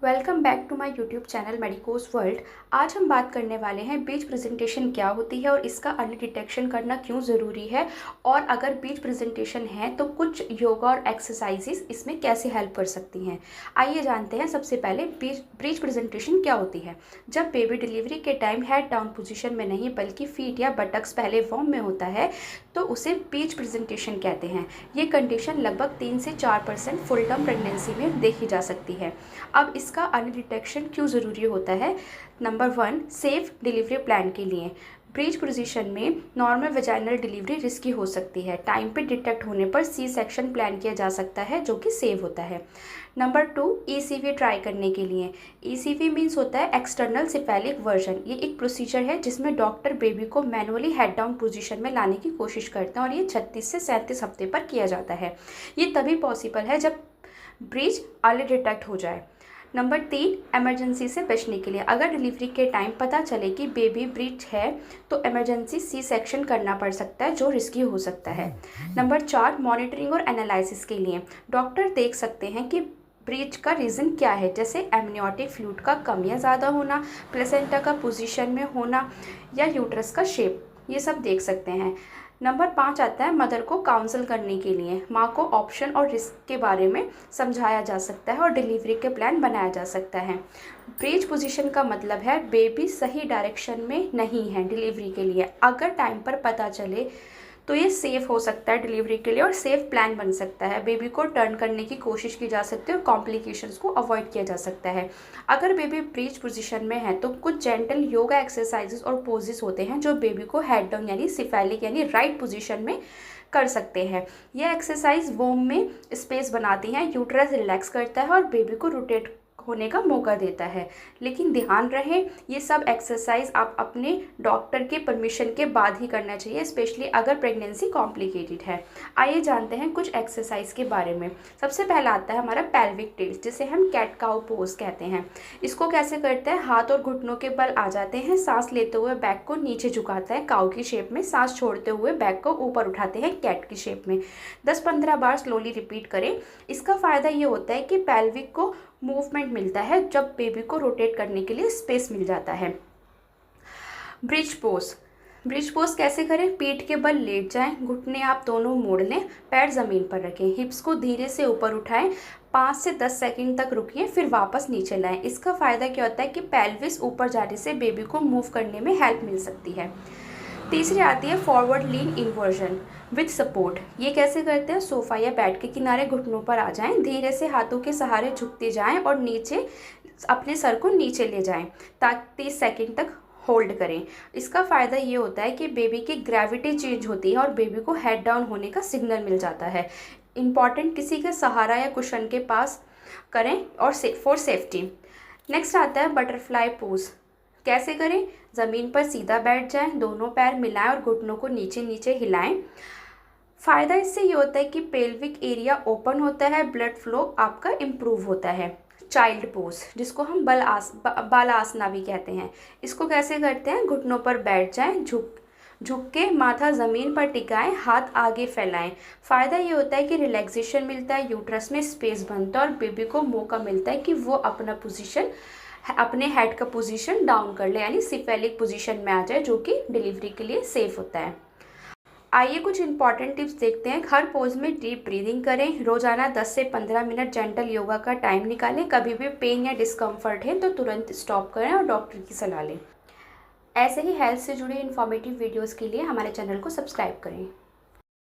Welcome back to my YouTube channel Medicos World. आज हम बात करने वाले हैं बीच प्रेजेंटेशन क्या होती है और इसका अर्ली डिटेक्शन करना क्यों ज़रूरी है, और अगर बीच प्रेजेंटेशन है तो कुछ योगा और एक्सरसाइजेस इसमें कैसे हेल्प कर सकती हैं। आइए जानते हैं। सबसे पहले ब्रीच प्रेजेंटेशन क्या होती है। जब बेबी डिलीवरी के टाइम हेड डाउन पोजीशन में नहीं बल्कि फीट या बटक्स पहले वॉर्म में होता है तो उसे बीच प्रेजेंटेशन कहते हैं। ये कंडीशन लगभग 3 से 4% फुल टर्म प्रेगनेंसी में देखी जा सकती है। अब इसका अर्ली डिटेक्शन क्यों ज़रूरी होता है। नंबर 1, सेफ डिलीवरी प्लान के लिए। ब्रीच पोजीशन में नॉर्मल वेजाइनल डिलीवरी रिस्की हो सकती है। टाइम पे डिटेक्ट होने पर सी सेक्शन प्लान किया जा सकता है जो कि सेव होता है। नंबर 2, ईसीवी ट्राई करने के लिए। ईसीवी मीन्स होता है एक्सटर्नल सिफेलिक वर्जन। ये एक प्रोसीजर है जिसमें डॉक्टर बेबी को मैनुअली हेड डाउन पोजीशन में लाने की कोशिश करते हैं और ये 36 से 37 हफ्ते पर किया जाता है। ये तभी पॉसिबल है जब ब्रीच अर्ली डिटेक्ट हो जाए। नंबर 3, इमरजेंसी से बचने के लिए। अगर डिलीवरी के टाइम पता चले कि बेबी ब्रीच है तो इमरजेंसी सी सेक्शन करना पड़ सकता है जो रिस्की हो सकता है। नंबर 4, मॉनिटरिंग और एनालिसिस के लिए। डॉक्टर देख सकते हैं कि ब्रीच का रीज़न क्या है, जैसे एमनियोटिक फ्लूइड का कम या ज़्यादा होना, प्लेसेंटा का पोजीशन में होना या यूट्रस का शेप, ये सब देख सकते हैं। नंबर 5 आता है मदर को काउंसल करने के लिए। माँ को ऑप्शन और रिस्क के बारे में समझाया जा सकता है और डिलीवरी के प्लान बनाया जा सकता है। ब्रीच पोजीशन का मतलब है बेबी सही डायरेक्शन में नहीं है डिलीवरी के लिए। अगर टाइम पर पता चले तो ये सेफ़ हो सकता है डिलीवरी के लिए और सेफ़ प्लान बन सकता है। बेबी को टर्न करने की कोशिश की जा सकती है और कॉम्प्लिकेशंस को अवॉइड किया जा सकता है। अगर बेबी ब्रीच पोजीशन में है तो कुछ जेंटल योगा एक्सरसाइजेस और पोजेस होते हैं जो बेबी को हेड डाउन यानी सिफेलिक यानी राइट पोजीशन में कर सकते हैं। यह एक्सरसाइज वोम में स्पेस बनाती हैं, यूट्रस रिलैक्स करता है और बेबी को रोटेट होने का मौका देता है। लेकिन ध्यान रहे ये सब एक्सरसाइज आप अपने डॉक्टर के परमिशन के बाद ही करना चाहिए, स्पेशली अगर प्रेगनेंसी कॉम्प्लिकेटेड है। आइए जानते हैं कुछ एक्सरसाइज के बारे में। सबसे पहला आता है हमारा पेल्विक टिल्ट, जिसे हम कैट काउ पोज कहते हैं। इसको कैसे करते हैं, हाथ और घुटनों के बल आ जाते हैं, सांस लेते हुए बैक को नीचे झुकाता है काउ की शेप में, सांस छोड़ते हुए बैक को ऊपर उठाते हैं कैट की शेप में। 10-15 बार स्लोली रिपीट करें। इसका फ़ायदा ये होता है कि पेल्विक को मूवमेंट मिलता है जब बेबी को रोटेट करने के लिए स्पेस मिल जाता है। Bridge pose. ब्रिज पोज कैसे करें, पीठ के बल लेट जाएं, घुटने आप दोनों मोड़ लें, पैर ज़मीन पर रखें, हिप्स को धीरे से ऊपर उठाएं, 5 से 10 सेकंड तक रुकिए, फिर वापस नीचे लाएं। इसका फ़ायदा क्या होता है कि पेल्विस ऊपर जाने से बेबी को मूव करने में हेल्प मिल सकती है। तीसरी आती है forward lean inversion with support. ये कैसे करते हैं, सोफ़ा या बेड के किनारे घुटनों पर आ जाएं, धीरे से हाथों के सहारे झुकते जाएं और नीचे अपने सर को नीचे ले जाएं ताकि 30 सेकंड तक होल्ड करें। इसका फ़ायदा ये होता है कि बेबी की ग्रेविटी चेंज होती है और बेबी को हेड डाउन होने का सिग्नल मिल जाता है। इम्पॉर्टेंट, किसी के सहारा या कुशन के पास करें और फॉर सेफ्टी। नेक्स्ट आता है बटरफ्लाई पोज। कैसे करें, ज़मीन पर सीधा बैठ जाएं, दोनों पैर मिलाएं और घुटनों को नीचे नीचे हिलाएं। फ़ायदा इससे ये होता है कि पेल्विक एरिया ओपन होता है, ब्लड फ्लो आपका इम्प्रूव होता है। चाइल्ड पोज, जिसको हम बालासना भी कहते हैं। इसको कैसे करते हैं, घुटनों पर बैठ जाएं, झुक के माथा ज़मीन पर टिकाएं, हाथ आगे फैलाएं। फ़ायदा ये होता है कि रिलैक्सेशन मिलता है, यूट्रस में स्पेस बनता है और बेबी को मौका मिलता है कि वो अपना पोजीशन, अपने हेड का पोजीशन डाउन कर ले यानी सिफेलिक पोजीशन में आ जाए, जो कि डिलीवरी के लिए सेफ होता है। आइए कुछ इंपॉर्टेंट टिप्स देखते हैं। हर पोज में डीप ब्रीदिंग करें, रोजाना 10 से 15 मिनट जेंटल योगा का टाइम निकालें। कभी भी पेन या डिस्कम्फर्ट है तो तुरंत स्टॉप करें और डॉक्टर की सलाह लें। ऐसे ही हेल्थ से जुड़े इन्फॉर्मेटिव वीडियोज़ के लिए हमारे चैनल को सब्सक्राइब करें।